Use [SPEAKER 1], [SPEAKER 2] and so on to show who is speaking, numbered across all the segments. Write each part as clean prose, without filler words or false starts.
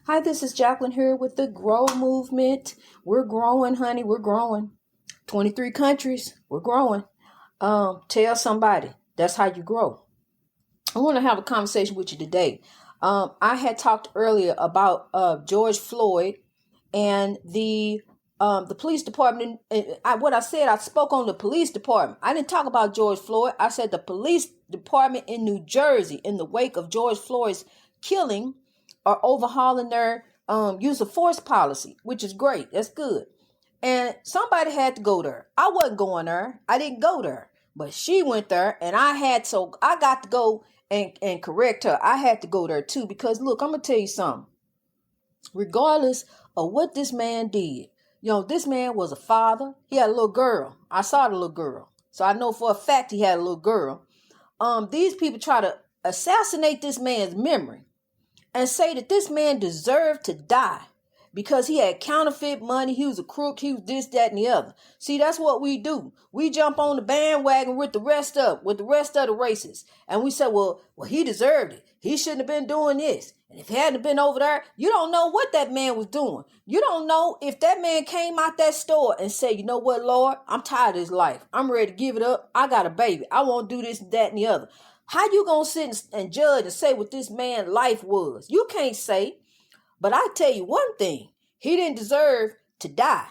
[SPEAKER 1] Hi, this is Jacqueline here with the Grow Movement. We're growing, honey. We're growing. 23 countries. We're growing. Tell somebody. That's how you grow. I want to have a conversation with you today. I had talked earlier about George Floyd and the police department. I spoke on the police department. I didn't talk about George Floyd. I said the police department in New Jersey, in the wake of George Floyd's killing, are overhauling their use of force policy, which is great. That's good. And somebody had to go there. I wasn't going there. I didn't go there. But she went there, and I got to go and correct her. I had to go there too, because look, I'm going to tell you something. Regardless of what this man did, this man was a father. He had a little girl. I saw the little girl. So I know for a fact he had a little girl. These people try to assassinate this man's memory and say that this man deserved to die because he had counterfeit money, he was a crook, he was this, that, and the other. See, that's what we do. We jump on the bandwagon with the rest of the racists. And we say, well, he deserved it. He shouldn't have been doing this. And if he hadn't been over there, you don't know what that man was doing. You don't know if that man came out that store and said, you know what, Lord, I'm tired of this life. I'm ready to give it up. I got a baby. I want to do this, that, and the other. How you going to sit and judge and say what this man's life was? You can't say. But I tell you one thing. He didn't deserve to die.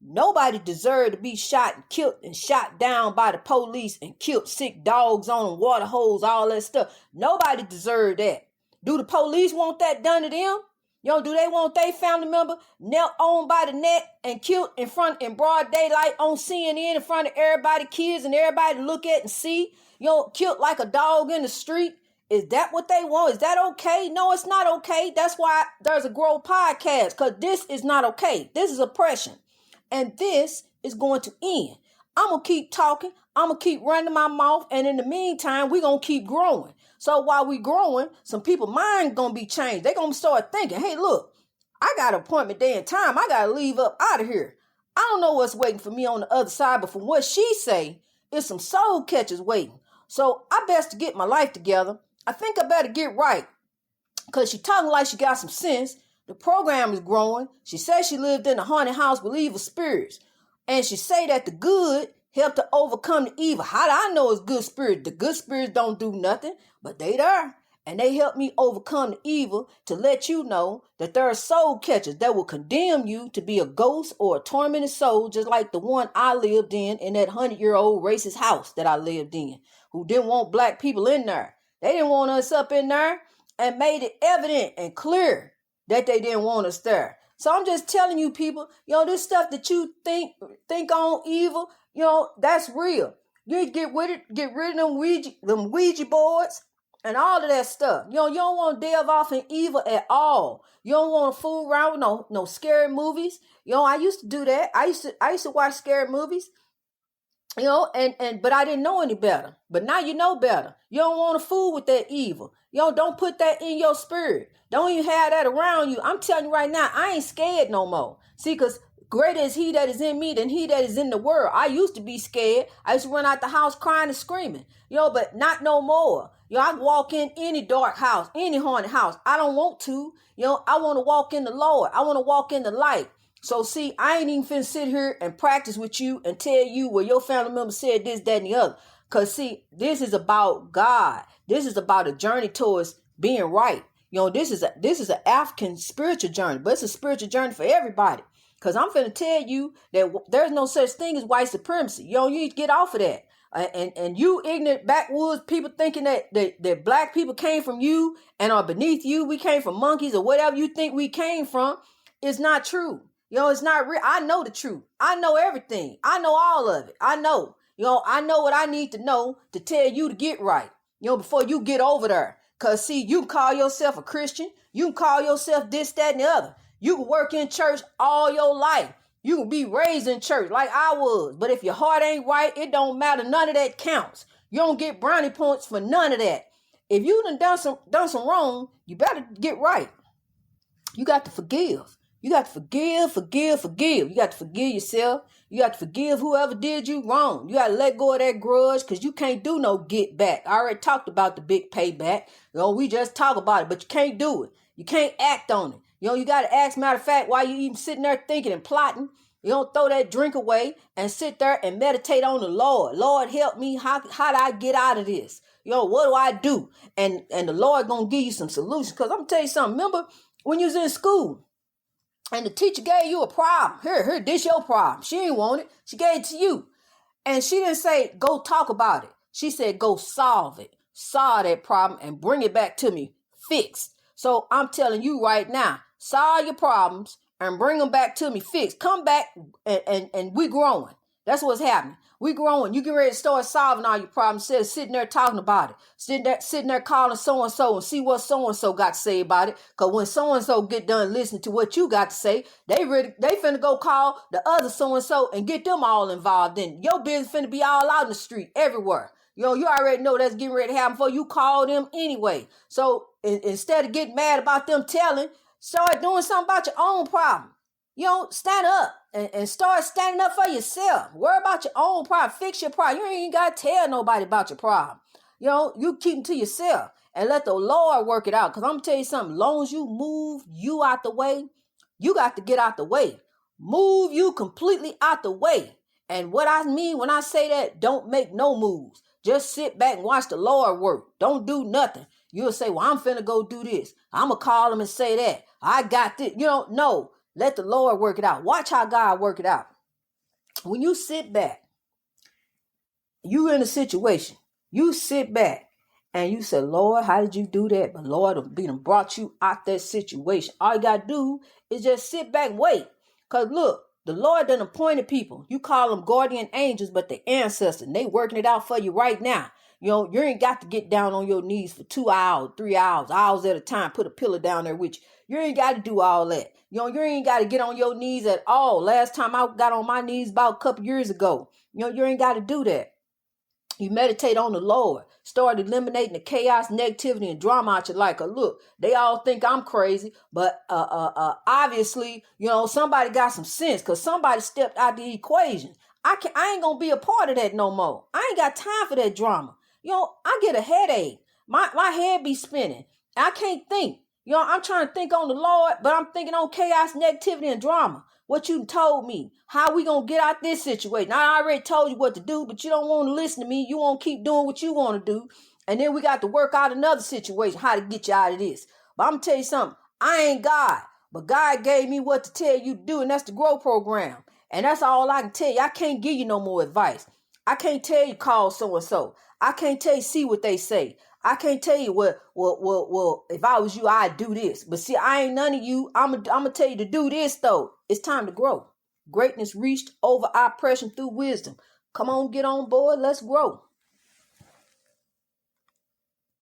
[SPEAKER 1] Nobody deserved to be shot and killed and shot down by the police and killed, sick dogs on them, water holes, all that stuff. Nobody deserved that. Do the police want that done to them? Do they want their family member knelt on by the neck and killed in broad daylight on CNN in front of everybody, kids and everybody to look at and see? Killed like a dog in the street? Is that what they want? Is that okay? No, it's not okay. That's why there's a Grow podcast, because this is not okay. This is oppression. And this is going to end. I'm going to keep talking. I'm going to keep running my mouth. And in the meantime, we're going to keep growing. So while we're growing, some people's mind going to be changed. They're going to start thinking, hey, look, I got an appointment day and time. I got to leave up out of here. I don't know what's waiting for me on the other side, but from what she say, it's some soul catchers waiting. So I best to get my life together. I think I better get right, because she talking like she got some sense. The program is growing. She says she lived in a haunted house with evil spirits. And she say that the good helped to overcome the evil. How do I know it's good spirits? The good spirits don't do nothing, but they there. And they help me overcome the evil to let you know that there are soul catchers that will condemn you to be a ghost or a tormented soul, just like the one I lived in that 100-year-old racist house that I lived in, who didn't want black people in there. They didn't want us up in there, and made it evident and clear that they didn't want us there. So I'm just telling you people, this stuff that you think on evil, that's real. You need to get rid of them Ouija boards and all of that stuff. You don't want to delve off in evil at all. You don't want to fool around with no scary movies. I used to do that. I used to watch scary movies. But I didn't know any better. But now you know better. You don't want to fool with that evil. Don't put that in your spirit. Don't even have that around you. I'm telling you right now, I ain't scared no more. See, because greater is he that is in me than he that is in the world. I used to be scared. I used to run out the house crying and screaming, but not no more. I walk in any dark house, any haunted house. I don't want to. I want to walk in the Lord. I want to walk in the light. So see, I ain't even finna sit here and practice with you and tell you where your family member said this, that, and the other. Because see, this is about God. This is about a journey towards being right. This is an African spiritual journey, but it's a spiritual journey for everybody. Because I'm finna tell you that there's no such thing as white supremacy. You need to get off of that. And you ignorant backwoods people thinking that black people came from you and are beneath you. We came from monkeys or whatever you think we came from. It's not true. It's not real. I know the truth. I know everything. I know all of it. I know. I know what I need to know to tell you to get right, before you get over there. Because, see, you can call yourself a Christian. You can call yourself this, that, and the other. You can work in church all your life. You can be raised in church like I was. But if your heart ain't right, it don't matter. None of that counts. You don't get brownie points for none of that. If you done some wrong, you better get right. You got to forgive. You got to forgive. You got to forgive yourself. You got to forgive whoever did you wrong. You got to let go of that grudge, because you can't do no get back. I already talked about the big payback. We just talk about it, but you can't do it. You can't act on it. You got to ask, matter of fact, while you even sitting there thinking and plotting, you don't throw that drink away and sit there and meditate on the Lord. Lord, help me. How do I get out of this? What do I do? And the Lord going to give you some solutions. Because I'm going to tell you something. Remember when you was in school and the teacher gave you a problem? Here, this your problem. She didn't want it. She gave it to you. And she didn't say, go talk about it. She said, go solve it. Solve that problem and bring it back to me fixed. So I'm telling you right now, solve your problems and bring them back to me fixed. Come back and we growing. That's what's happening. We growing. You get ready to start solving all your problems instead of sitting there talking about it. Sitting there calling so-and-so and see what so-and-so got to say about it. Because when so-and-so get done listening to what you got to say, they finna go call the other so-and-so and get them all involved in it. Your business finna be all out in the street everywhere. You already know that's getting ready to happen before you call them anyway. So instead of getting mad about them telling, start doing something about your own problem. Stand up and start standing up for yourself. Worry about your own problem. Fix your problem. You ain't got to tell nobody about your problem. You keep them to yourself and let the Lord work it out. Because I'm going to tell you something. As long as you move you out the way, you got to get out the way. Move you completely out the way. And what I mean when I say that, don't make no moves. Just sit back and watch the Lord work. Don't do nothing. You'll say, well, I'm finna go do this. I'm going to call him and say that. I got this. No. Let the Lord work it out. Watch how God work it out. When you sit back, you in a situation. You sit back and you say, Lord, how did you do that? But Lord, brought you out that situation. All you got to do is just sit back and wait. Because look, the Lord done appointed people. You call them guardian angels, but the ancestors, and they working it out for you right now. You ain't got to get down on your knees for 2 hours, 3 hours at a time. Put a pillow down there with you. You ain't got to do all that. You ain't got to get on your knees at all. Last time I got on my knees about a couple years ago. You ain't got to do that. You meditate on the Lord. Start eliminating the chaos, negativity, and drama out your life. Look, they all think I'm crazy, but obviously, somebody got some sense because somebody stepped out the equation. I ain't gonna be a part of that no more. I ain't got time for that drama. I get a headache. My head be spinning. I can't think. I'm trying to think on the Lord, but I'm thinking on chaos, negativity, and drama. What you told me, how we gonna get out this situation? I already told you what to do, but you don't want to listen to me. You want to keep doing what you want to do. And then we got to work out another situation, how to get you out of this. But I'm gonna tell you something. I ain't God, but God gave me what to tell you to do, and that's the GROW program. And that's all I can tell you. I can't give you no more advice. I can't tell you call so-and-so. I can't tell you see what they say. I can't tell you well, if I was you, I'd do this. But see, I ain't none of you. I'm gonna tell you to do this, though. It's time to grow. Greatness reached over oppression through wisdom. Come on, get on board. Let's grow.